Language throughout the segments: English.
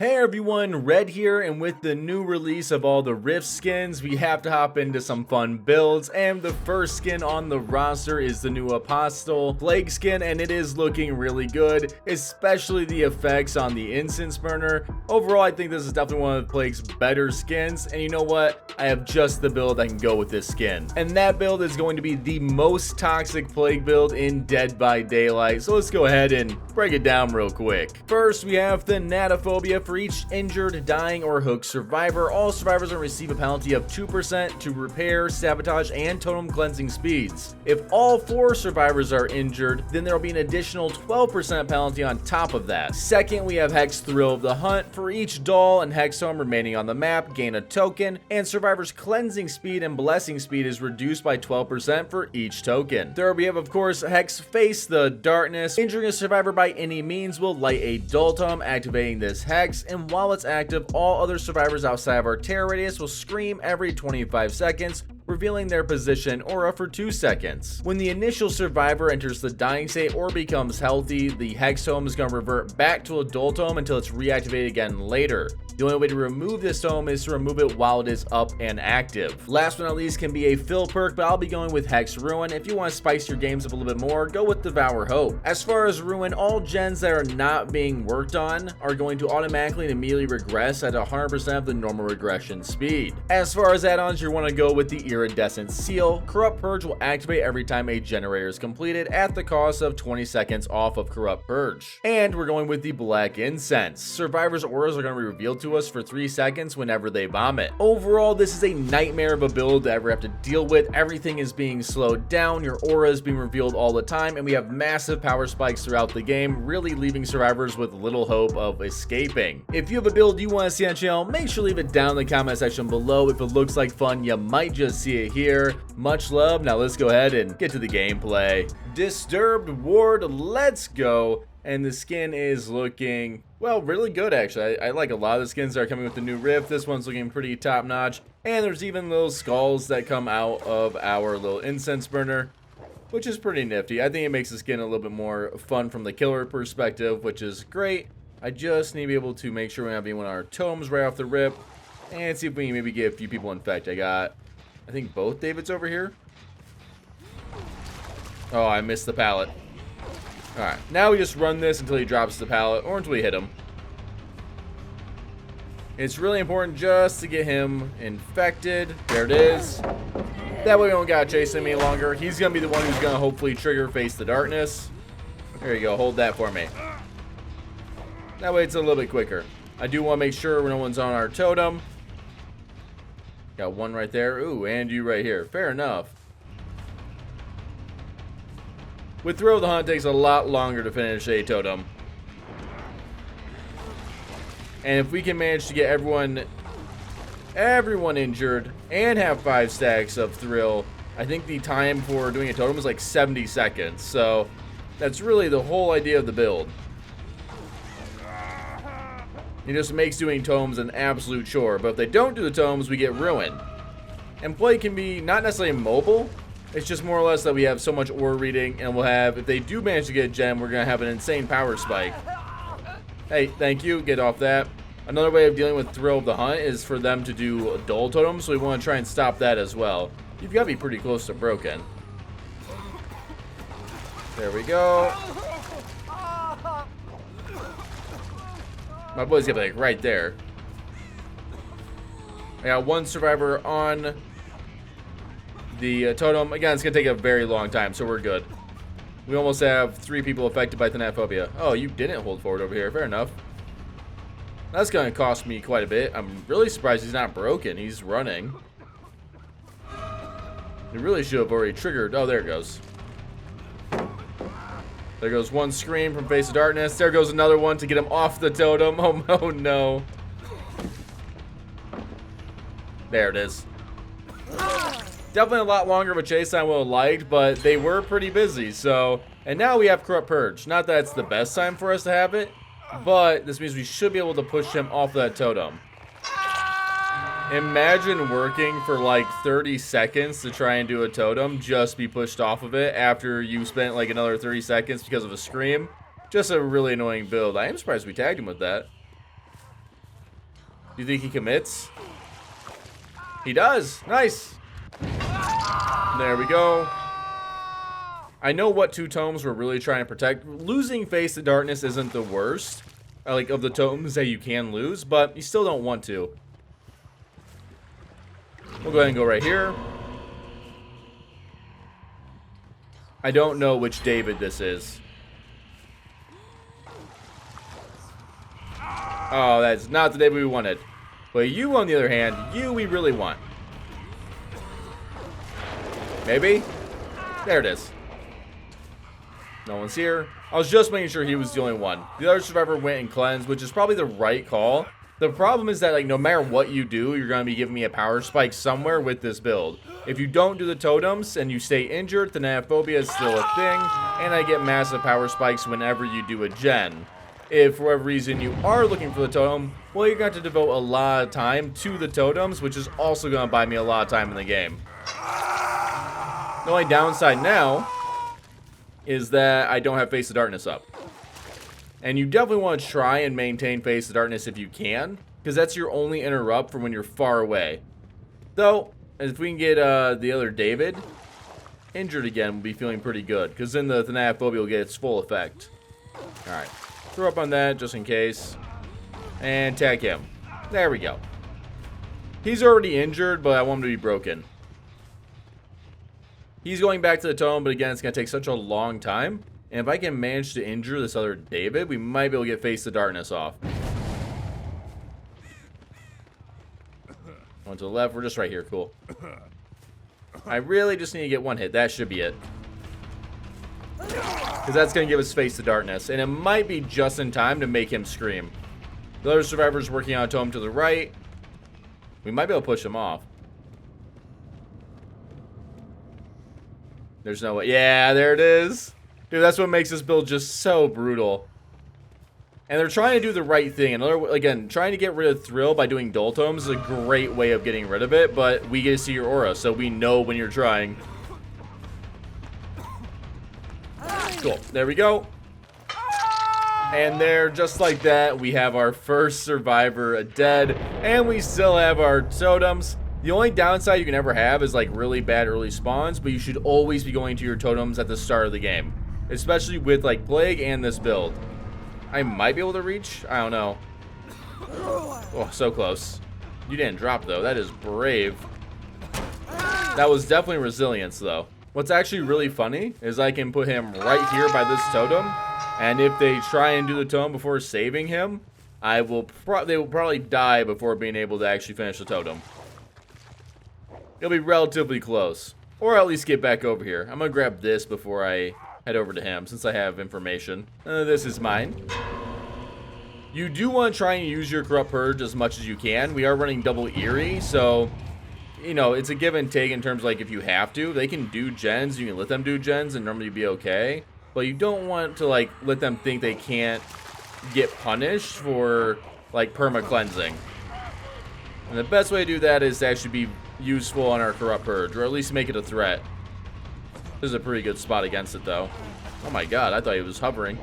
Hey everyone, Red here, and with the new release of all the Rift skins, we have to hop into some fun builds, and the first skin on the roster is the new Apostle Plague skin, and it is looking really good, especially the effects on the incense burner. Overall, I think this is definitely one of Plague's better skins, and you know what? I have just the build that can go with this skin. And that build is going to be the most toxic Plague build in Dead by Daylight, so let's go ahead and break it down real quick. First, we have the Thanaphobia. For each injured, dying, or hooked survivor, all survivors will receive a penalty of 2% to repair, sabotage, and totem cleansing speeds. If all 4 survivors are injured, then there will be an additional 12% penalty on top of that. Second, we have Hex Thrill of the Hunt. For each doll and hex home remaining on the map, gain a token, and survivors' cleansing speed and blessing speed is reduced by 12% for each token. Third, we have, of course, Hex Face the Darkness. Injuring a survivor by any means will light a dull totem, activating this hex, and while it's active, all other survivors outside of our terror radius will scream every 25 seconds, revealing their position aura for 2 seconds. When the initial survivor enters the dying state or becomes healthy, the hex tome is going to revert back to a dull tome until it's reactivated again later. The only way to remove this tome is to remove it while it is up and active. Last but not least can be a fill perk, but I'll be going with Hex Ruin. If you want to spice your games up a little bit more, go with Devour Hope. As far as Ruin, all gens that are not being worked on are going to automatically and immediately regress at 100% of the normal regression speed. As far as add-ons, you want to go with the Iridescent Seal. Corrupt Purge will activate every time a generator is completed at the cost of 20 seconds off of Corrupt Purge. And we're going with the Black Incense. Survivors' auras are going to be revealed to us for 3 seconds whenever they vomit. Overall, this is a nightmare of a build to ever have to deal with. Everything is being slowed down, your aura is being revealed all the time, and we have massive power spikes throughout the game, really leaving survivors with little hope of escaping. If you have a build you want to see on the channel, make sure to leave it down in the comment section below. If it looks like fun, you might just see it here. Much love. Now let's go ahead and get to the gameplay. Disturbed Ward, let's go. And the skin is looking, well, really good actually. I like a lot of the skins that are coming with the new Rift. This one's looking pretty top notch. And there's even little skulls that come out of our little incense burner, which is pretty nifty. I think it makes the skin a little bit more fun from the killer perspective, which is great. I just need to be able to make sure we have one of our tomes right off the rip and see if we can maybe get a few people infected. I think both Davids over here. Oh, I missed the pallet. Alright, now we just run this until he drops the pallet or until we hit him. It's really important just to get him infected. There it is. That way we don't gotta chase him any longer. He's gonna be the one who's gonna hopefully trigger Face the Darkness. There you go, hold that for me. That way it's a little bit quicker. I do want to make sure no one's on our totem. Got one right there. Ooh, and you right here. Fair enough. With Thrill of the Hunt, it takes a lot longer to finish a totem. And if we can manage to get everyone injured and have 5 stacks of Thrill, I think the time for doing a totem is like 70 seconds. So that's really the whole idea of the build. It just makes doing tomes an absolute chore. But if they don't do the tomes, we get ruined. And play can be not necessarily mobile. It's just more or less that we have so much aura reading, and we'll have, if they do manage to get a gem, we're going to have an insane power spike. Hey, thank you. Get off that. Another way of dealing with Thrill of the Hunt is for them to do a dull totem, so we want to try and stop that as well. You've got to be pretty close to broken. There we go. My boy's got like right there. I got one survivor on the totem. Again, it's gonna take a very long time, so we're good. We almost have 3 people affected by Thanaphobia. Oh, you didn't hold forward over here. Fair enough. That's gonna cost me quite a bit. I'm really surprised he's not broken. He's running. He really should have already triggered. Oh, there it goes. There goes one scream from Face of Darkness. There goes another one to get him off the totem. Oh no. There it is. Definitely a lot longer of a chase than I would have liked, but they were pretty busy, so. And now we have Corrupt Purge. Not that it's the best time for us to have it, but this means we should be able to push him off that totem. Imagine working for like 30 seconds to try and do a totem, just be pushed off of it after you spent like another 30 seconds because of a scream. Just a really annoying build. I am surprised we tagged him with that. Do you think he commits? He does. Nice. There we go. I know what 2 tomes we're really trying to protect. Losing Face to Darkness isn't the worst, like, of the tomes that you can lose, but you still don't want to. We'll go ahead and go right here. I don't know which David this is. Oh, that's not the David we wanted. But you, on the other hand, you we really want. Maybe? There it is. No one's here. I was just making sure he was the only one. The other survivor went and cleansed, which is probably the right call. The problem is that, like, no matter what you do, you're going to be giving me a power spike somewhere with this build. If you don't do the totems and you stay injured, Thanatophobia is still a thing, and I get massive power spikes whenever you do a gen. If for whatever reason you are looking for the totem, well, you're going to have to devote a lot of time to the totems, which is also going to buy me a lot of time in the game. The only downside now is that I don't have Face of Darkness up. And you definitely want to try and maintain Face of Darkness if you can, because that's your only interrupt for when you're far away. Though, if we can get the other David injured again, we'll be feeling pretty good, because then the Thanatophobia will get its full effect. Alright, throw up on that just in case. And tag him. There we go. He's already injured, but I want him to be broken. He's going back to the tome, but again, it's going to take such a long time. And if I can manage to injure this other David, we might be able to get Face of Darkness off. One to the left. We're just right here. Cool. I really just need to get one hit. That should be it. Because that's going to give us Face of Darkness. And it might be just in time to make him scream. The other survivor's working on a tome to the right. We might be able to push him off. There's no way. Yeah, there it is. Dude, that's what makes this build just so brutal. And they're trying to do the right thing. Again, trying to get rid of Thrill by doing Dull Tomes is a great way of getting rid of it, but we get to see your aura, so we know when you're trying. Cool. There we go. And there, just like that, we have our first survivor dead, and we still have our totems. The only downside you can ever have is, like, really bad early spawns, but you should always be going to your totems at the start of the game. Especially with, like, Plague and this build. I might be able to reach? I don't know. Oh, so close. You didn't drop, though. That is brave. That was definitely resilience, though. What's actually really funny is I can put him right here by this totem, and if they try and do the totem before saving him, they will probably die before being able to actually finish the totem. It'll be relatively close. Or at least get back over here. I'm going to grab this before I head over to him, since I have information. This is mine. You do want to try and use your Corrupt Purge as much as you can. We are running double Eerie, so, you know, it's a give and take in terms of, like, if you have to. They can do gens, you can let them do gens, and normally be okay. But you don't want to, like, let them think they can't get punished for, like, perma-cleansing. And the best way to do that is to actually be useful on our Corrupt Purge, or at least make it a threat. This is a pretty good spot against it, though. Oh my god, I thought he was hovering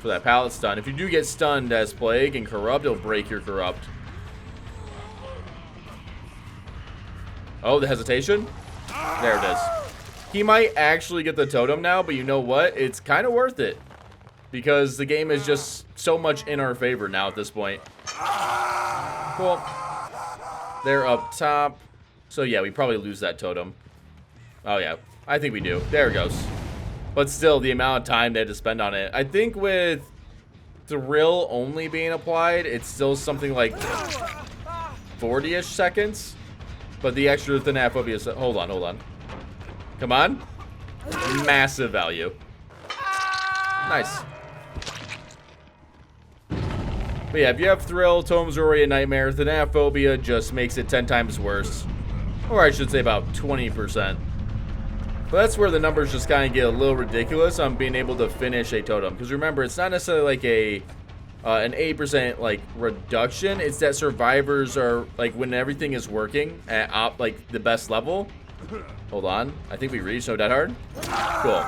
for that pallet stun. If you do get stunned as Plague and Corrupt, it'll break your Corrupt. Oh, the hesitation? There it is. He might actually get the totem now, but you know what? It's kind of worth it. Because the game is just so much in our favor now at this point. Cool. They're up top. So yeah, we probably lose that totem. Oh yeah, I think we do. There it goes. But still, the amount of time they had to spend on it. I think with Thrill only being applied, it's still something like 40-ish seconds. But the extra Thanatophobia is... Hold on. Come on. Massive value. Nice. But yeah, if you have Thrill, Tomes are already a nightmare. Thanatophobia just makes it 10 times worse. Or I should say about 20%. But that's where the numbers just kind of get a little ridiculous on being able to finish a totem. Because remember, it's not necessarily like an 8% like reduction. It's that survivors are like when everything is working at like the best level. Hold on, I think we reached. No dead hard. Cool.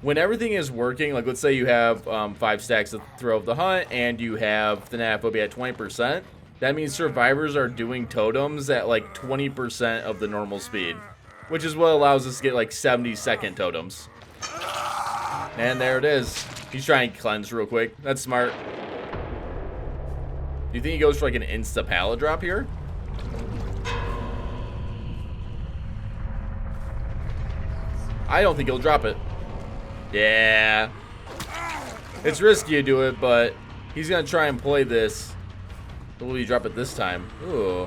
When everything is working, like let's say you have 5 stacks of Thrill of the Hunt and you have Thanatophobia at 20%. That means survivors are doing totems at like 20% of the normal speed, which is what allows us to get like 70-second totems. And there it is. He's trying to cleanse real quick. That's smart. Do you think he goes for like an insta pallet drop here? I don't think he'll drop it. Yeah. It's risky to do it, but he's gonna try and play this. Will he drop it this time? Ooh.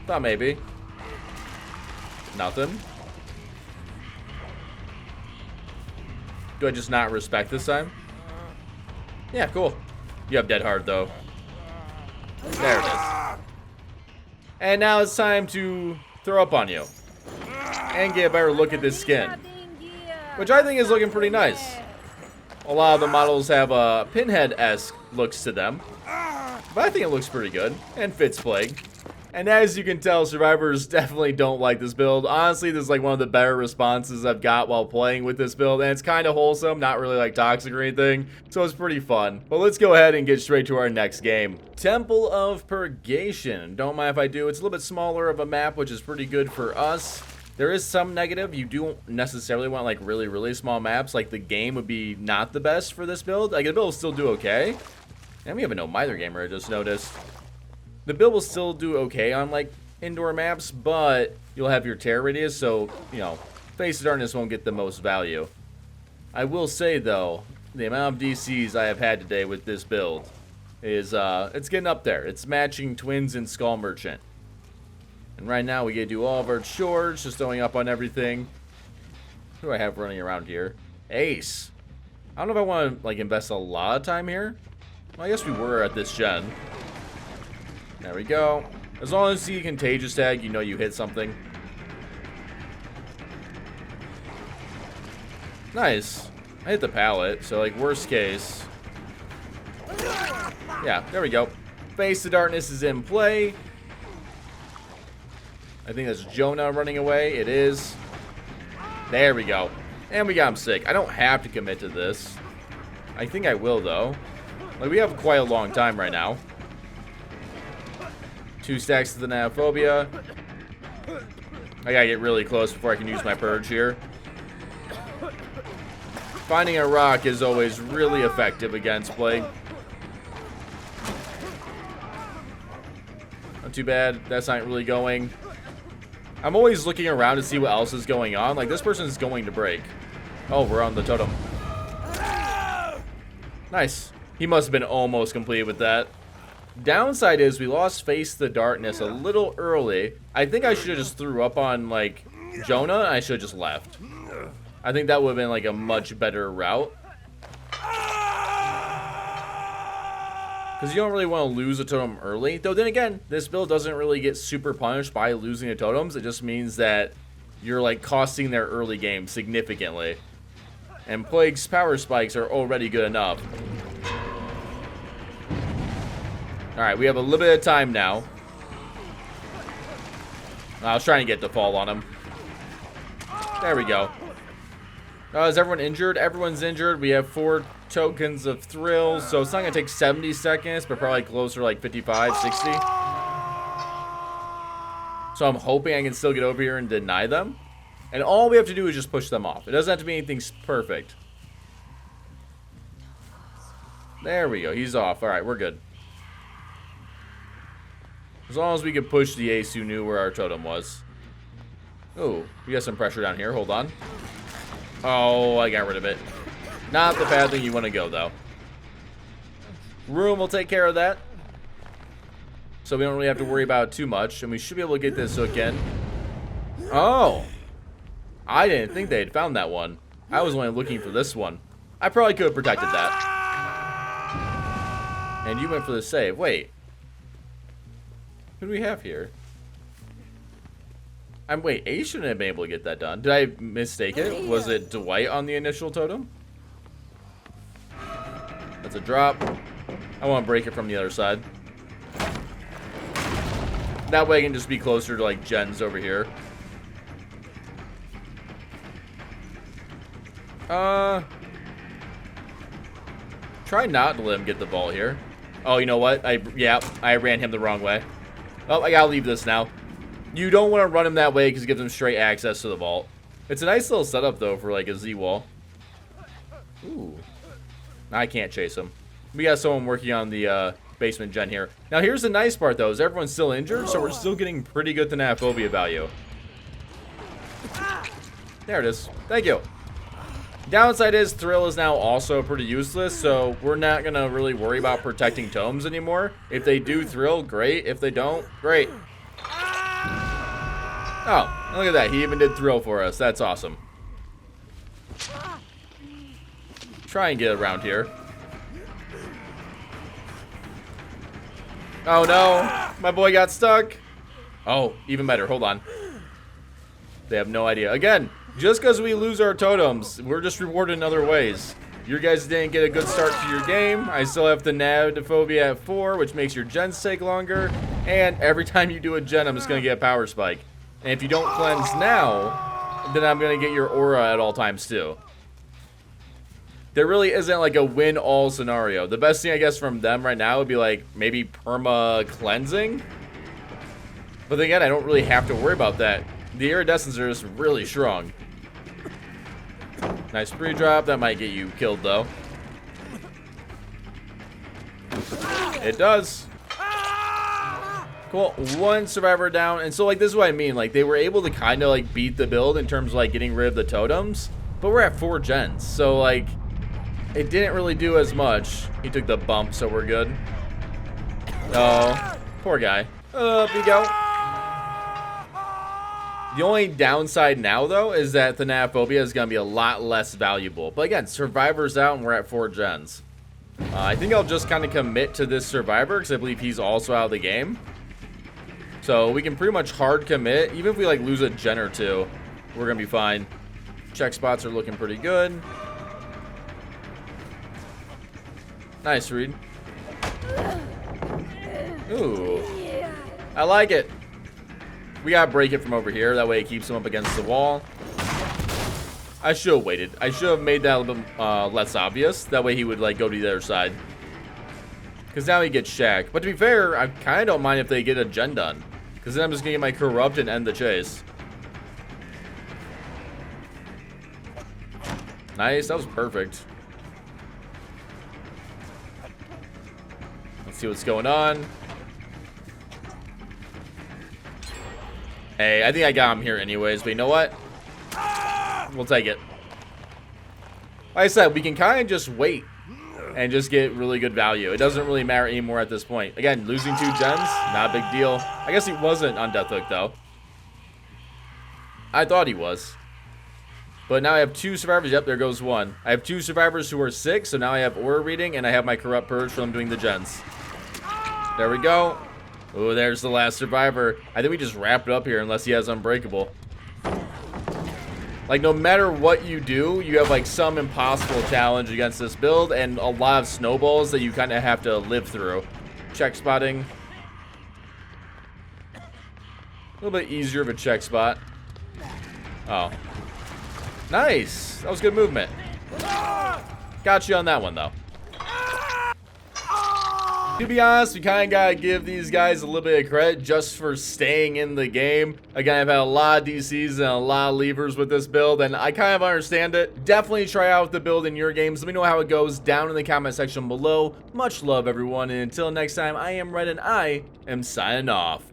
Thought maybe. Nothing. Do I just not respect this time? Yeah, cool. You have dead hard though. There it is. And now it's time to throw up on you. And get a better look at this skin, which I think is looking pretty nice. A lot of the models have a Pinhead-esque looks to them, but I think it looks pretty good and fits Plague. And as you can tell, survivors definitely don't like this build. Honestly, this is like one of the better responses I've got while playing with this build, and it's kind of wholesome, not really like toxic or anything, so it's pretty fun. But let's go ahead and get straight to our next game. Temple of Purgation. Don't mind if I do. It's a little bit smaller of a map, which is pretty good for us. There is some negative. You don't necessarily want like really small maps. Like the game would be not the best for this build. Like the build will still do okay. And we have a no mither gamer, I just noticed. The build will still do okay on like indoor maps, but you'll have your terror radius, so you know, Face of Darkness won't get the most value. I will say though, the amount of DCs I have had today with this build is it's getting up there. It's matching Twins and Skull Merchant. And right now we get to do all of our chores, just throwing up on everything. Who do I have running around here? Ace. I don't know if I want to like invest a lot of time here. Well, I guess we were at this gen. There we go. As long as you see a contagious tag, you know you hit something. Nice. I hit the pallet, so like worst case. Yeah, there we go. Face of Darkness is in play. I think that's Jonah running away. It is. There we go. And we got him sick. I don't have to commit to this. I think I will, though. Like, we have quite a long time right now. 2 stacks of the Nanophobia. I gotta get really close before I can use my purge here. Finding a rock is always really effective against Plague. Not too bad. That's not really going. I'm always looking around to see what else is going on. Like, this person's going to break. Oh, we're on the totem. Nice. He must have been almost complete with that. Downside is we lost Face the Darkness a little early. I think I should have just threw up on, like, Jonah. I should have just left. I think that would have been, like, a much better route. Because you don't really want to lose a totem early. Though then again, this build doesn't really get super punished by losing the totems. It just means that you're, like, costing their early game significantly. And Plague's power spikes are already good enough. Alright, we have a little bit of time now. I was trying to get the fall on him. There we go. Is everyone injured? Everyone's injured. We have 4 tokens of thrill, so it's not going to take 70 seconds, but probably closer to like 55, 60. So I'm hoping I can still get over here and deny them. And all we have to do is just push them off. It doesn't have to be anything perfect. There we go. He's off. Alright, we're good. As long as we could push the ace who knew where our totem was. Oh, we got some pressure down here. Hold on. Oh, I got rid of it. Not the bad thing you want to go, though. Room will take care of that. So we don't really have to worry about it too much. And we should be able to get this hook in. Oh. I didn't think they had found that one. I was only looking for this one. I probably could have protected that. And you went for the save. Wait. Who do we have here? Wait, Ace shouldn't have been able to get that done. Did I mistake it? Was it Dwight on the initial totem? That's a drop. I want to break it from the other side. That way I can just be closer to like Jen's over here. Try not to let him get the ball here. Oh, you know what? Yeah, I ran him the wrong way. Oh, I gotta leave this now. You don't want to run him that way because it gives him straight access to the vault. It's a nice little setup, though, for, like, a Z-wall. Ooh. I can't chase him. We got someone working on the basement gen here. Now, here's the nice part, though, is everyone's still injured, so we're still getting pretty good Thanaphobia value. There it is. Thank you. Downside is Thrill is now also pretty useless, so we're not going to really worry about protecting tomes anymore. If they do Thrill, great. If they don't, great. Oh, look at that. He even did Thrill for us. That's awesome. Try and get around here. Oh, no. My boy got stuck. Oh, even better. Hold on. They have no idea. Again, just because we lose our totems, we're just rewarded in other ways. You guys didn't get a good start to your game. I still have the Thanaphobia at 4, which makes your gens take longer. And every time you do a gen, I'm just going to get a power spike. And if you don't cleanse now, then I'm going to get your aura at all times too. There really isn't like a win-all scenario. The best thing, I guess, from them right now would be like maybe perma-cleansing. But then again, I don't really have to worry about that. The iridescents are just really strong. Nice free drop. That might get you killed, though. It does. Cool. One survivor down. And so, like, this is what I mean. Like, they were able to kind of, like, beat the build in terms of, like, getting rid of the totems. But we're at 4 gens. So, like, it didn't really do as much. He took the bump, so we're good. Oh, poor guy. Up you go. The only downside now, though, is that the Thanaphobia is going to be a lot less valuable. But again, Survivor's out and we're at 4 gens. I think I'll just kind of commit to this Survivor because I believe he's also out of the game. So we can pretty much hard commit. Even if we like lose a gen or two, we're going to be fine. Check spots are looking pretty good. Nice, Reed. Ooh. I like it. We gotta break it from over here. That way it keeps him up against the wall. I should have waited. I should have made that a little bit less obvious. That way he would like go to the other side. Because now he gets shacked. But to be fair, I kind of don't mind if they get a gen done. Because then I'm just going to get my corrupt and end the chase. Nice. That was perfect. Let's see what's going on. Hey, I think I got him here anyways, but you know what? We'll take it. Like I said, we can kind of just wait and just get really good value. It doesn't really matter anymore at this point. Again, losing 2 gens, not a big deal. I guess he wasn't on Death Hook, though. I thought he was. But now I have 2 survivors. Yep, there goes 1. I have 2 survivors who are 6, so now I have aura reading, and I have my corrupt purge from doing the gens. There we go. Oh, there's the last survivor. I think we just wrap it up here unless he has Unbreakable. Like, no matter what you do, you have, like, some impossible challenge against this build and a lot of snowballs that you kind of have to live through. Check spotting. A little bit easier of a check spot. Oh. Nice. That was good movement. Got you on that one, though. To be honest, we kind of got to give these guys a little bit of credit just for staying in the game. Again, I've had a lot of DCs and a lot of levers with this build, and I kind of understand it. Definitely try out the build in your games. Let me know how it goes down in the comment section below. Much love, everyone, and until next time, I am Red, and I am signing off.